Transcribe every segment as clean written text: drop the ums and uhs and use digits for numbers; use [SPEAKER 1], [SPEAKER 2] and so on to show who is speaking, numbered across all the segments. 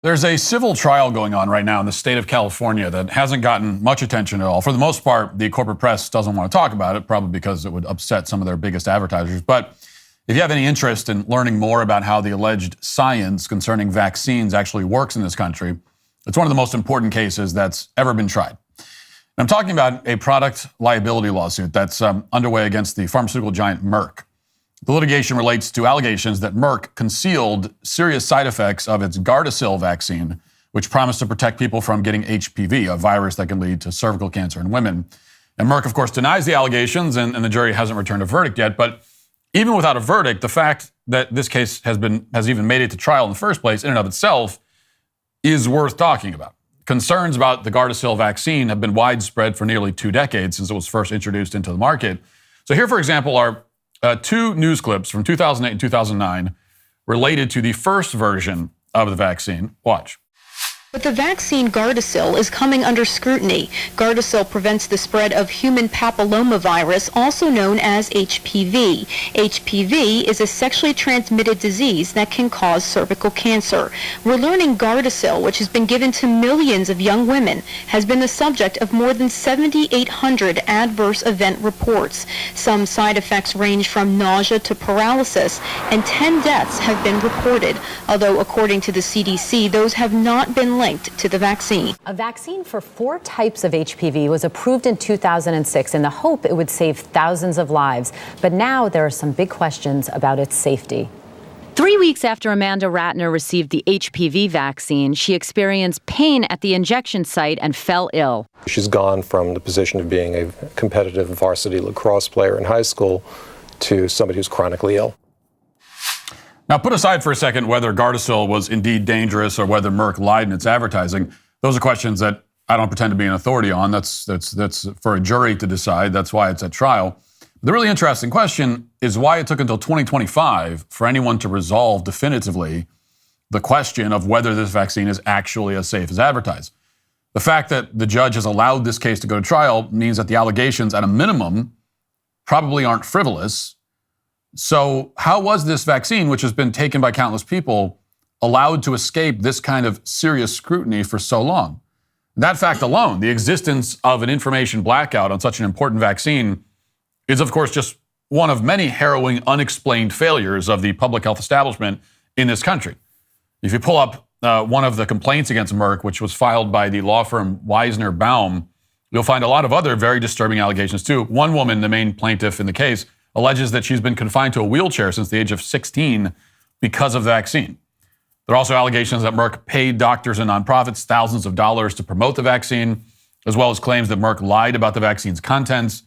[SPEAKER 1] There's a civil trial going on right now in the state of California that hasn't gotten much attention at all. For the most part, the corporate press doesn't want to talk about it, probably because it would upset some of their biggest advertisers. But if you have any interest in learning more about how the alleged science concerning vaccines actually works in this country, it's one of the most important cases that's ever been tried. And I'm talking about a product liability lawsuit that's underway against the pharmaceutical giant Merck. The litigation relates to allegations that Merck concealed serious side effects of its Gardasil vaccine, which promised to protect people from getting HPV, a virus that can lead to cervical cancer in women. And Merck, of course, denies the allegations, and the jury hasn't returned a verdict yet. But even without a verdict, the fact that this case has even made it to trial in the first place, in and of itself, is worth talking about. Concerns about the Gardasil vaccine have been widespread for nearly 2 decades since it was first introduced into the market. So here, for example, are 2 news clips from 2008 and 2009 related to the first version of the vaccine. Watch.
[SPEAKER 2] But the vaccine Gardasil is coming under scrutiny. Gardasil prevents the spread of human papillomavirus, also known as HPV. HPV is a sexually transmitted disease that can cause cervical cancer. We're learning Gardasil, which has been given to millions of young women, has been the subject of more than 7,800 adverse event reports. Some side effects range from nausea to paralysis, and 10 deaths have been reported. Although, according to the CDC, those have not been linked to the vaccine.
[SPEAKER 3] A vaccine for 4 types of HPV was approved in 2006 in the hope it would save thousands of lives. But now there are some big questions about its safety.
[SPEAKER 4] 3 weeks after Amanda Ratner received the HPV vaccine, she experienced pain at the injection site and fell ill.
[SPEAKER 5] She's gone from the position of being a competitive varsity lacrosse player in high school to somebody who's chronically ill.
[SPEAKER 1] Now, put aside for a second whether Gardasil was indeed dangerous or whether Merck lied in its advertising. Those are questions that I don't pretend to be an authority on. That's for a jury to decide. That's why it's at trial. The really interesting question is why it took until 2025 for anyone to resolve definitively the question of whether this vaccine is actually as safe as advertised. The fact that the judge has allowed this case to go to trial means that the allegations, at a minimum, probably aren't frivolous. So how was this vaccine, which has been taken by countless people, allowed to escape this kind of serious scrutiny for so long? That fact alone, the existence of an information blackout on such an important vaccine, is of course just one of many harrowing, unexplained failures of the public health establishment in this country. If you pull up one of the complaints against Merck, which was filed by the law firm Weisner Baum, you'll find a lot of other very disturbing allegations too. One woman, the main plaintiff in the case, alleges that she's been confined to a wheelchair since the age of 16 because of the vaccine. There are also allegations that Merck paid doctors and nonprofits thousands of dollars to promote the vaccine, as well as claims that Merck lied about the vaccine's contents.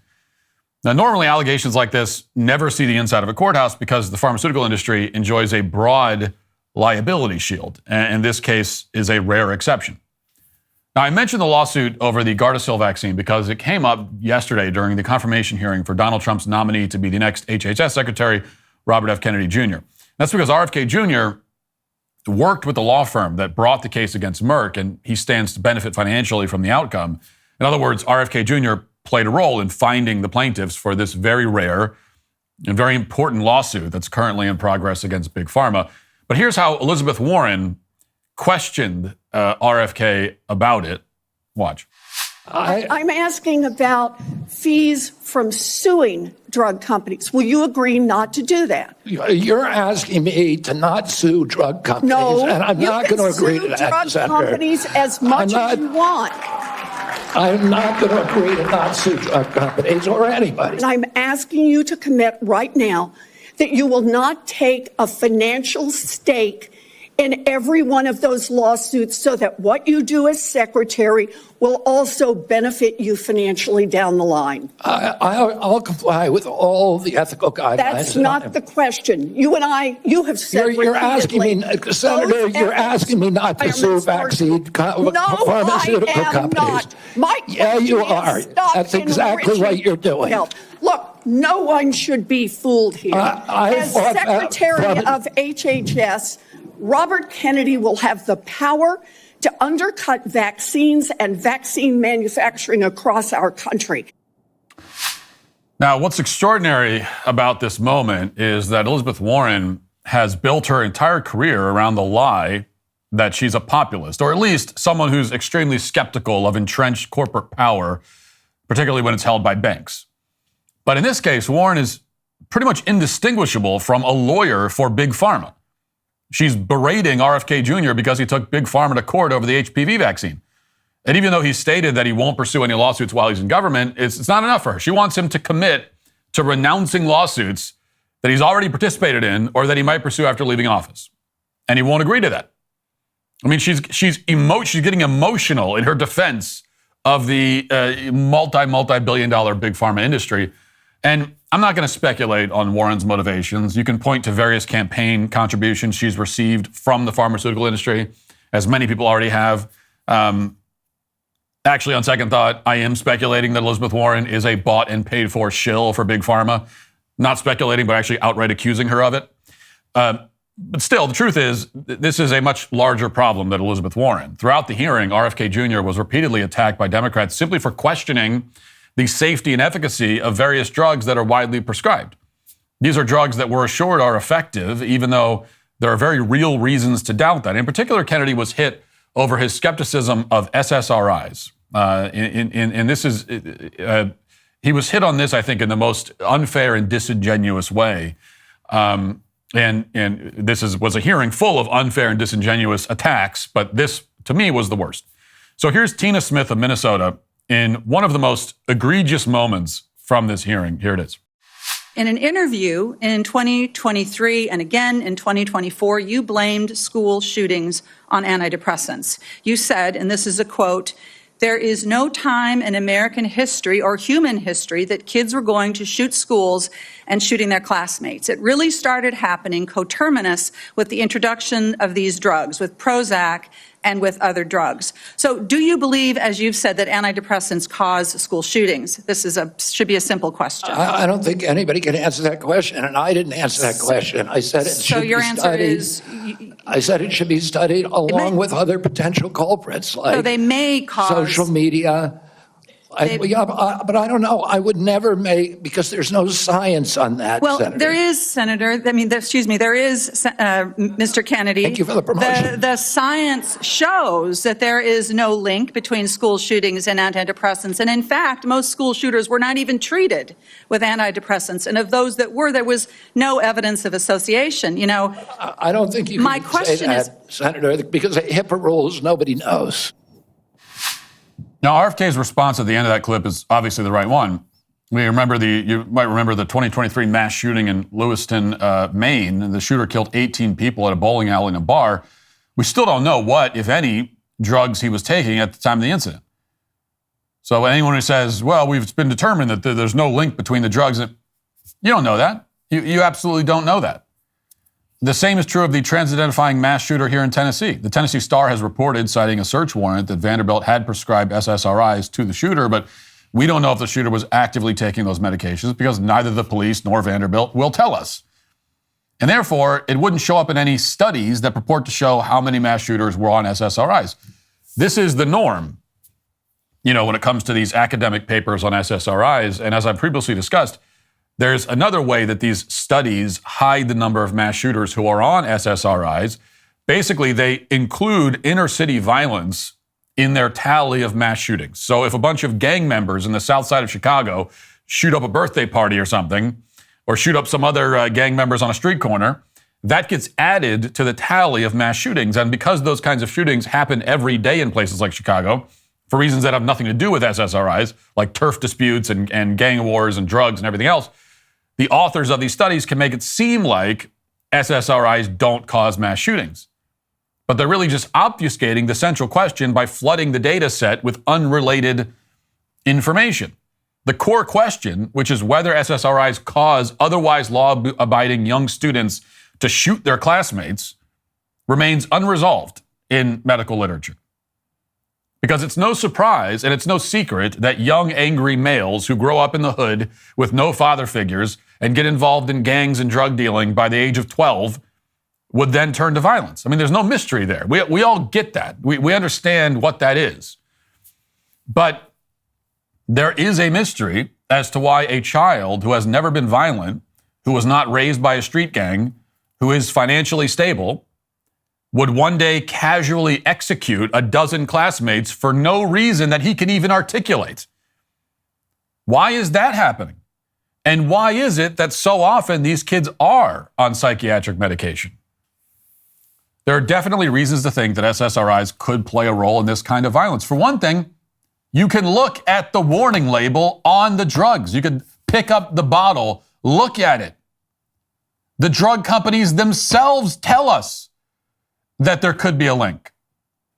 [SPEAKER 1] Now, normally allegations like this never see the inside of a courthouse because the pharmaceutical industry enjoys a broad liability shield, and this case is a rare exception. Now, I mentioned the lawsuit over the Gardasil vaccine because it came up yesterday during the confirmation hearing for Donald Trump's nominee to be the next HHS Secretary, Robert F. Kennedy Jr. That's because RFK Jr. worked with the law firm that brought the case against Merck, and he stands to benefit financially from the outcome. In other words, RFK Jr. played a role in finding the plaintiffs for this very rare and very important lawsuit that's currently in progress against Big Pharma. But here's how Elizabeth Warren questioned RFK about it. Watch.
[SPEAKER 6] I'm asking about fees from suing drug companies. Will you agree not to do that?
[SPEAKER 7] You're asking me to not sue drug companies,
[SPEAKER 6] no,
[SPEAKER 7] and I'm not going to agree to that,
[SPEAKER 6] drug
[SPEAKER 7] Senator.
[SPEAKER 6] Companies as much as you want.
[SPEAKER 7] I'm not going to agree to not sue drug companies or anybody.
[SPEAKER 6] And I'm asking you to commit right now that you will not take a financial stake in every one of those lawsuits so that what you do as secretary will also benefit you financially down the line.
[SPEAKER 7] I'll comply with all the ethical guidelines.
[SPEAKER 6] That's not the question. You and I, you have said
[SPEAKER 7] you're asking me, Senator, you're asking me not to sue vaccine pharmaceutical companies. Yeah, you are. That's exactly what you're doing.
[SPEAKER 6] Look, no one should be fooled here. As Secretary of HHS, Robert Kennedy will have the power to undercut vaccines and vaccine manufacturing across our country.
[SPEAKER 1] Now, what's extraordinary about this moment is that Elizabeth Warren has built her entire career around the lie that she's a populist, or at least someone who's extremely skeptical of entrenched corporate power, particularly when it's held by banks. But in this case, Warren is pretty much indistinguishable from a lawyer for Big Pharma. She's berating RFK Jr. because he took Big Pharma to court over the HPV vaccine. And even though he stated that he won't pursue any lawsuits while he's in government, it's not enough for her. She wants him to commit to renouncing lawsuits that he's already participated in or that he might pursue after leaving office. And he won't agree to that. I mean, she's getting emotional in her defense of the multi-billion-dollar Big Pharma industry. And I'm not going to speculate on Warren's motivations. You can point to various campaign contributions she's received from the pharmaceutical industry, as many people already have. Actually, on second thought, I am speculating that Elizabeth Warren is a bought and paid for shill for Big Pharma. Not speculating, but actually outright accusing her of it. But still, the truth is, this is a much larger problem than Elizabeth Warren. Throughout the hearing, RFK Jr. was repeatedly attacked by Democrats simply for questioning the safety and efficacy of various drugs that are widely prescribed. These are drugs that we're assured are effective, even though there are very real reasons to doubt that. In particular, Kennedy was hit over his skepticism of SSRIs. He was hit on this, I think, in the most unfair and disingenuous way. And this was a hearing full of unfair and disingenuous attacks, but this, to me, was the worst. So here's Tina Smith of Minnesota in one of the most egregious moments from this hearing. Here it is.
[SPEAKER 8] In an interview in 2023 and again in 2024, you blamed school shootings on antidepressants. You said, and this is a quote, "There is no time in American history or human history that kids were going to shoot schools and shooting their classmates. It really started happening coterminous with the introduction of these drugs, with Prozac and with other drugs." So do you believe, as you've said, that antidepressants cause school shootings? This should be a simple question.
[SPEAKER 7] I don't think anybody can answer that question, and I didn't answer that question. I said it should be studied. So your answer is? I said it should be studied along with other potential culprits, like
[SPEAKER 8] so they may cause
[SPEAKER 7] social media. But I don't know. I would never make, because there's no science on that,
[SPEAKER 8] well,
[SPEAKER 7] Senator.
[SPEAKER 8] There is, Senator. There is, Mr. Kennedy.
[SPEAKER 7] Thank you for the promotion.
[SPEAKER 8] The science shows that there is no link between school shootings and antidepressants. And in fact, most school shooters were not even treated with antidepressants. And of those that were, there was no evidence of association. You know,
[SPEAKER 7] I don't think you can say that, Senator, because HIPAA rules, nobody knows.
[SPEAKER 1] Now, RFK's response at the end of that clip is obviously the right one. You might remember the 2023 mass shooting in Lewiston, Maine. The shooter killed 18 people at a bowling alley and a bar. We still don't know what, if any, drugs he was taking at the time of the incident. So anyone who says, well, it's been determined that there's no link between the drugs, you don't know that. You absolutely don't know that. The same is true of the trans-identifying mass shooter here in Tennessee. The Tennessee Star has reported, citing a search warrant, that Vanderbilt had prescribed SSRIs to the shooter, but we don't know if the shooter was actively taking those medications because neither the police nor Vanderbilt will tell us. And therefore, it wouldn't show up in any studies that purport to show how many mass shooters were on SSRIs. This is the norm, when it comes to these academic papers on SSRIs. And as I've previously discussed, there's another way that these studies hide the number of mass shooters who are on SSRIs. Basically, they include inner city violence in their tally of mass shootings. So if a bunch of gang members in the south side of Chicago shoot up a birthday party or something, or shoot up some other gang members on a street corner, that gets added to the tally of mass shootings. And because those kinds of shootings happen every day in places like Chicago, for reasons that have nothing to do with SSRIs, like turf disputes and gang wars and drugs and everything else, the authors of these studies can make it seem like SSRIs don't cause mass shootings. But they're really just obfuscating the central question by flooding the data set with unrelated information. The core question, which is whether SSRIs cause otherwise law-abiding young students to shoot their classmates, remains unresolved in medical literature. Because it's no surprise and it's no secret that young, angry males who grow up in the hood with no father figures and get involved in gangs and drug dealing by the age of 12 would then turn to violence. I mean, there's no mystery there. We all get that. We understand what that is. But there is a mystery as to why a child who has never been violent, who was not raised by a street gang, who is financially stable, would one day casually execute a dozen classmates for no reason that he can even articulate. Why is that happening? And why is it that so often these kids are on psychiatric medication? There are definitely reasons to think that SSRIs could play a role in this kind of violence. For one thing, you can look at the warning label on the drugs. You can pick up the bottle, look at it. The drug companies themselves tell us that there could be a link.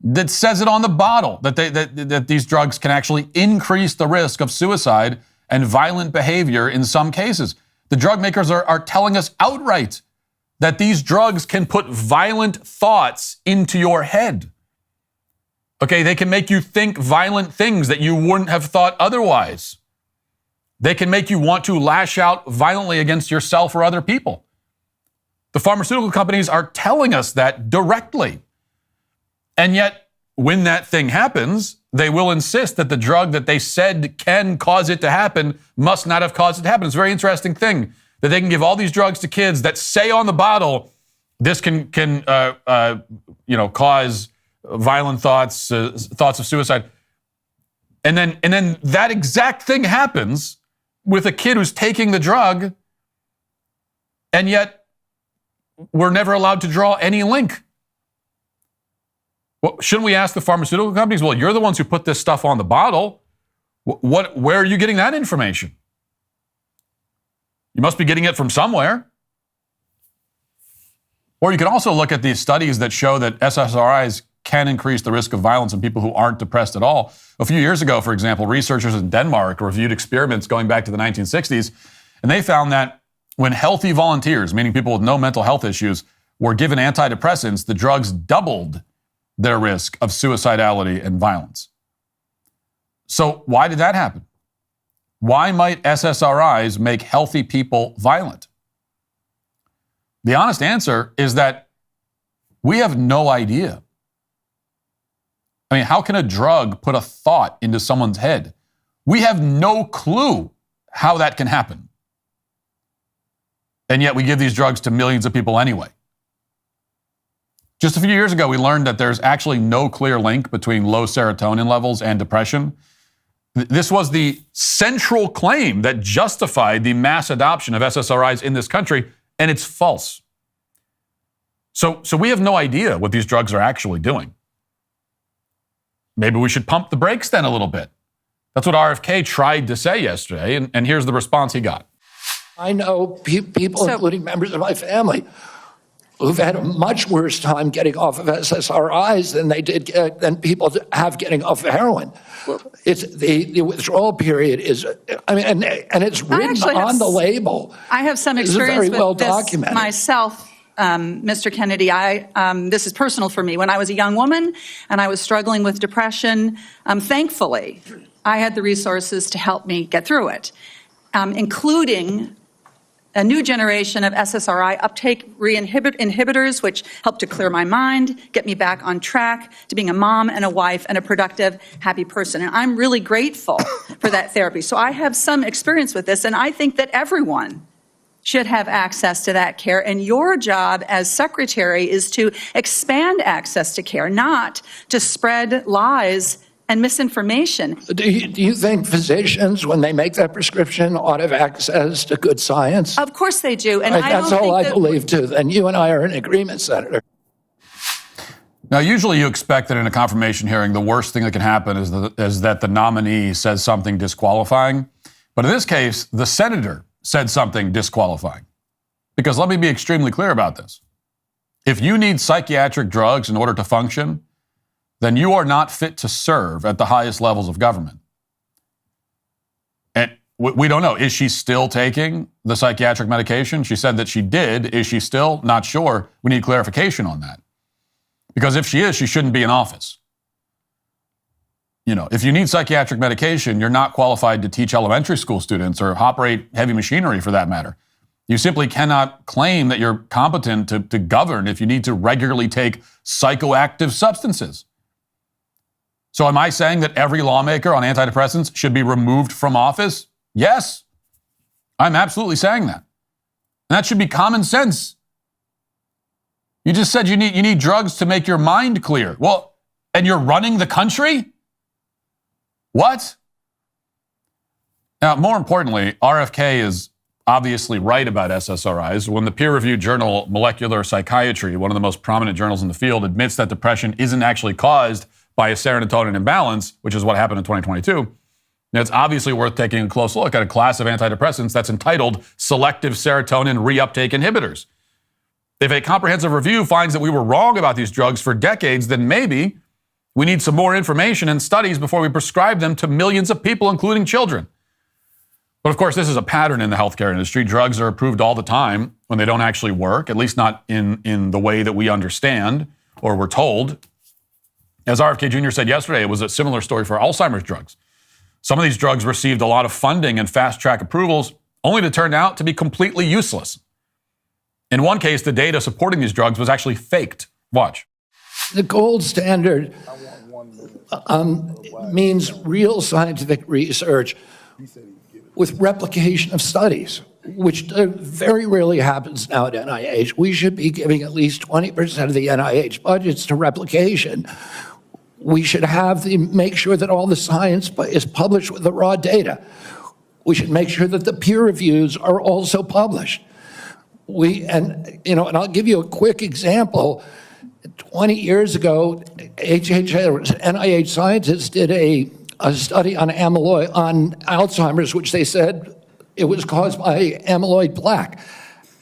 [SPEAKER 1] That says it on the bottle, that these drugs can actually increase the risk of suicide and violent behavior in some cases. The drug makers are telling us outright that these drugs can put violent thoughts into your head. Okay, they can make you think violent things that you wouldn't have thought otherwise. They can make you want to lash out violently against yourself or other people. The pharmaceutical companies are telling us that directly. And yet, when that thing happens, they will insist that the drug that they said can cause it to happen must not have caused it to happen. It's a very interesting thing that they can give all these drugs to kids that say on the bottle, this can cause violent thoughts, thoughts of suicide. And then that exact thing happens with a kid who's taking the drug, and yet we're never allowed to draw any link. Well, shouldn't we ask the pharmaceutical companies, well, you're the ones who put this stuff on the bottle. Where are you getting that information? You must be getting it from somewhere. Or you can also look at these studies that show that SSRIs can increase the risk of violence in people who aren't depressed at all. A few years ago, for example, researchers in Denmark reviewed experiments going back to the 1960s, and they found that when healthy volunteers, meaning people with no mental health issues, were given antidepressants, the drugs doubled their risk of suicidality and violence. So why did that happen? Why might SSRIs make healthy people violent? The honest answer is that we have no idea. I mean, how can a drug put a thought into someone's head? We have no clue how that can happen. And yet we give these drugs to millions of people anyway. Just a few years ago, we learned that there's actually no clear link between low serotonin levels and depression. This was the central claim that justified the mass adoption of SSRIs in this country, and it's false. So we have no idea what these drugs are actually doing. Maybe we should pump the brakes then a little bit. That's what RFK tried to say yesterday, and here's the response he got.
[SPEAKER 7] I know people, including members of my family, who've had a much worse time getting off of SSRIs than people have getting off of heroin. It's the withdrawal period is, I mean, and it's written on the label.
[SPEAKER 8] I have some experience
[SPEAKER 7] very well
[SPEAKER 8] with this
[SPEAKER 7] documented.
[SPEAKER 8] myself, Mr. Kennedy. This is personal for me. When I was a young woman and I was struggling with depression, thankfully, I had the resources to help me get through it, including a new generation of SSRI uptake inhibitors, which helped to clear my mind, get me back on track to being a mom and a wife and a productive, happy person. And I'm really grateful for that therapy. So I have some experience with this, and I think that everyone should have access to that care. And your job as secretary is to expand access to care, not to spread lies and misinformation.
[SPEAKER 7] Do you think physicians, when they make that prescription, ought to have access to good science?
[SPEAKER 8] Of course they do. And
[SPEAKER 7] That's all I believe, too. And you and I are in agreement, Senator.
[SPEAKER 1] Now, usually you expect that in a confirmation hearing, the worst thing that can happen is that the nominee says something disqualifying. But in this case, the senator said something disqualifying. Because let me be extremely clear about this. If you need psychiatric drugs in order to function, then you are not fit to serve at the highest levels of government. And we don't know. Is she still taking the psychiatric medication? She said that she did. Is she still? Not sure. We need clarification on that. Because if she is, she shouldn't be in office. You know, if you need psychiatric medication, you're not qualified to teach elementary school students or operate heavy machinery for that matter. You simply cannot claim that you're competent to govern if you need to regularly take psychoactive substances. So am I saying that every lawmaker on antidepressants should be removed from office? Yes, I'm absolutely saying that. And that should be common sense. You just said you need drugs to make your mind clear. Well, and you're running the country? What? Now, more importantly, RFK is obviously right about SSRIs. When the peer-reviewed journal Molecular Psychiatry, one of the most prominent journals in the field, admits that depression isn't actually caused by a serotonin imbalance, which is what happened in 2022, it's obviously worth taking a close look at a class of antidepressants that's entitled selective serotonin reuptake inhibitors. If a comprehensive review finds that we were wrong about these drugs for decades, then maybe we need some more information and studies before we prescribe them to millions of people, including children. But of course, this is a pattern in the healthcare industry. Drugs are approved all the time when they don't actually work, at least not in the way that we understand or were told. As RFK Jr. said yesterday, it was a similar story for Alzheimer's drugs. Some of these drugs received a lot of funding and fast-track approvals, only to turn out to be completely useless. In one case, the data supporting these drugs was actually faked. Watch.
[SPEAKER 7] The gold standard means real scientific research with replication of studies, which very rarely happens now at NIH. We should be giving at least 20% of the NIH budgets to replication. We should make sure that all the science is published with the raw data. We should make sure that the peer reviews are also published. And I'll give you a quick example. 20 years ago, NIH scientists did a study on Alzheimer's, which they said it was caused by amyloid plaque.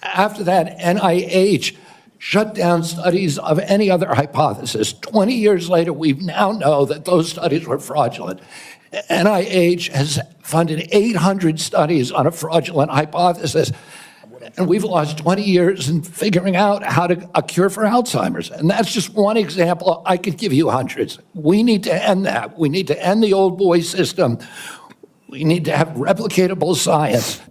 [SPEAKER 7] After that, NIH shut down studies of any other hypothesis. 20 years later, we now know that those studies were fraudulent. NIH has funded 800 studies on a fraudulent hypothesis, and we've lost 20 years in figuring out how to a cure for Alzheimer's. And that's just one example. I could give you hundreds. We need to end that. We need to end the old boy system. We need to have replicatable science.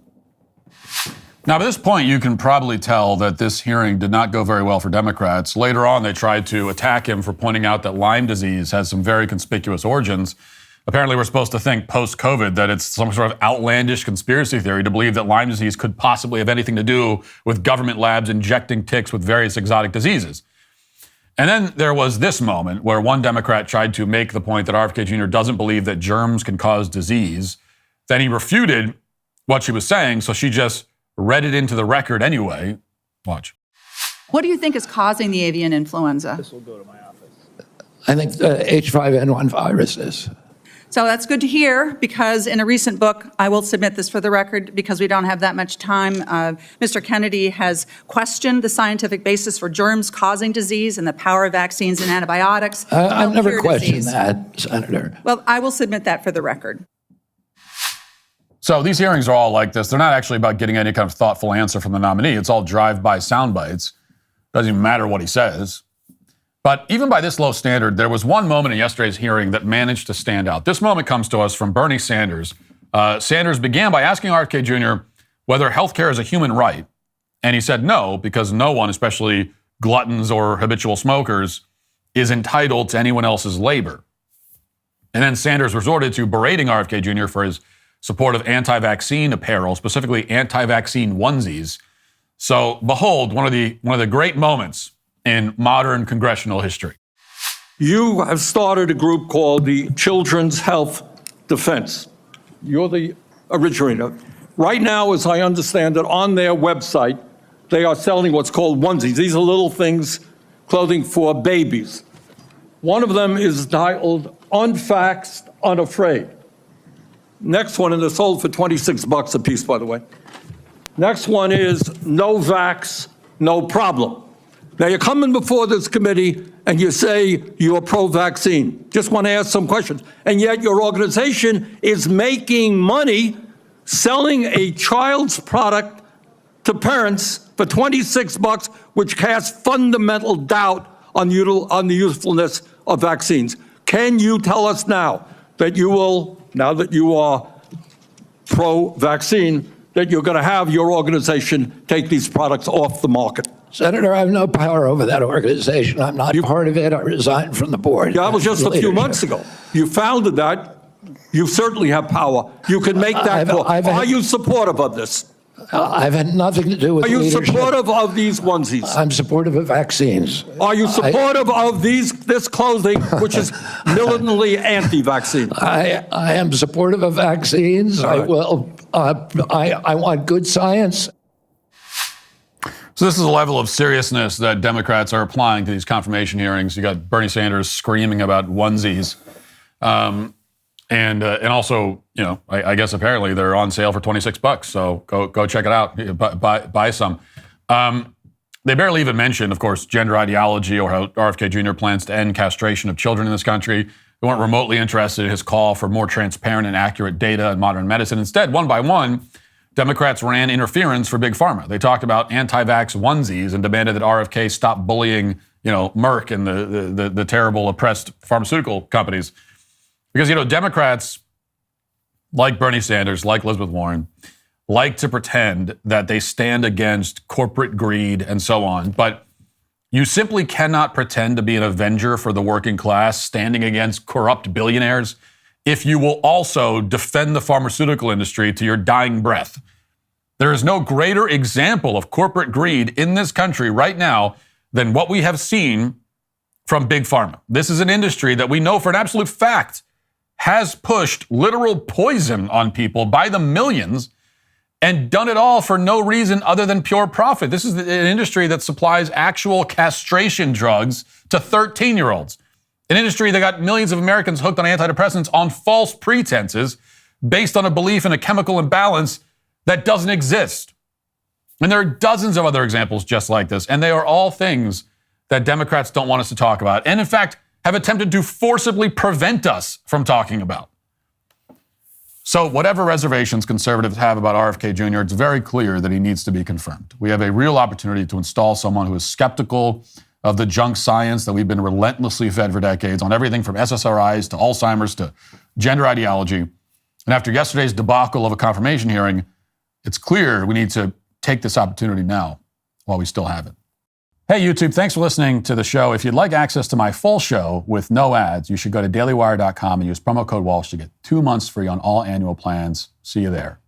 [SPEAKER 1] Now, by this point, you can probably tell that this hearing did not go very well for Democrats. Later on, they tried to attack him for pointing out that Lyme disease has some very conspicuous origins. Apparently, we're supposed to think post-COVID that it's some sort of outlandish conspiracy theory to believe that Lyme disease could possibly have anything to do with government labs injecting ticks with various exotic diseases. And then there was this moment where one Democrat tried to make the point that RFK Jr. doesn't believe that germs can cause disease. Then he refuted what she was saying, so she just read it into the record anyway. Watch.
[SPEAKER 8] What do you think is causing the avian influenza?
[SPEAKER 7] This will go to my office. I think the H5N1 virus is.
[SPEAKER 8] So that's good to hear, because in a recent book, I will submit this for the record because we don't have that much time, Mr. Kennedy has questioned the scientific basis for germs causing disease and the power of vaccines and antibiotics.
[SPEAKER 7] I've never questioned that, Senator.
[SPEAKER 8] Well, I will submit that for the record.
[SPEAKER 1] So these hearings are all like this. They're not actually about getting any kind of thoughtful answer from the nominee. It's all drive-by sound bites. Doesn't even matter what he says. But even by this low standard, there was one moment in yesterday's hearing that managed to stand out. This moment comes to us from Bernie Sanders. Sanders began by asking RFK Jr. whether healthcare is a human right. And he said no, because no one, especially gluttons or habitual smokers, is entitled to anyone else's labor. And then Sanders resorted to berating RFK Jr. for his support of anti-vaccine apparel, specifically anti-vaccine onesies. So behold, one of the great moments in modern congressional history.
[SPEAKER 9] You have started a group called the Children's Health Defense. You're the originator. Right now, as I understand it, on their website, they are selling what's called onesies. These are little things, clothing for babies. One of them is titled Unvaxxed, Unafraid. Next one, and they're sold for $26 a piece, by the way. Next one is No Vax, No Problem. Now, you're coming before this committee and you say you're pro-vaccine. Just want to ask some questions. And yet your organization is making money selling a child's product to parents for $26, which casts fundamental doubt on the usefulness of vaccines. Can you tell us now that you will, now that you are pro-vaccine, that you're going to have your organization take these products off the market?
[SPEAKER 7] Senator, I have no power over that organization. I'm not part of it. I resigned from the board.
[SPEAKER 9] Yeah, that was just a few months ago. You founded that. You certainly have power. You can make that call. Are you supportive of this?
[SPEAKER 7] I've had nothing to do with
[SPEAKER 9] Are you
[SPEAKER 7] leadership.
[SPEAKER 9] supportive of these onesies?
[SPEAKER 7] I'm supportive of vaccines.
[SPEAKER 9] Are you supportive of this clothing, which is militantly anti-vaccine?
[SPEAKER 7] I am supportive of vaccines. I will. I want good science.
[SPEAKER 1] So this is a level of seriousness that Democrats are applying to these confirmation hearings. You got Bernie Sanders screaming about onesies. And also, I guess apparently they're on sale for $26. So go check it out. Buy some. They barely even mention, of course, gender ideology or how RFK Jr. plans to end castration of children in this country. They weren't remotely interested in his call for more transparent and accurate data in modern medicine. Instead, one by one, Democrats ran interference for Big Pharma. They talked about anti-vax onesies and demanded that RFK stop bullying, Merck and the terrible oppressed pharmaceutical companies. Because, Democrats, like Bernie Sanders, like Elizabeth Warren, like to pretend that they stand against corporate greed and so on. But you simply cannot pretend to be an avenger for the working class standing against corrupt billionaires if you will also defend the pharmaceutical industry to your dying breath. There is no greater example of corporate greed in this country right now than what we have seen from Big Pharma. This is an industry that we know for an absolute fact has pushed literal poison on people by the millions and done it all for no reason other than pure profit. This is an industry that supplies actual castration drugs to 13-year-olds. An industry that got millions of Americans hooked on antidepressants on false pretenses based on a belief in a chemical imbalance that doesn't exist. And there are dozens of other examples just like this, and they are all things that Democrats don't want us to talk about, and in fact, have attempted to forcibly prevent us from talking about. So whatever reservations conservatives have about RFK Jr., it's very clear that he needs to be confirmed. We have a real opportunity to install someone who is skeptical of the junk science that we've been relentlessly fed for decades on everything from SSRIs to Alzheimer's to gender ideology. And after yesterday's debacle of a confirmation hearing, it's clear we need to take this opportunity now while we still have it. Hey, YouTube, thanks for listening to the show. If you'd like access to my full show with no ads, you should go to dailywire.com and use promo code Walsh to get 2 months free on all annual plans. See you there.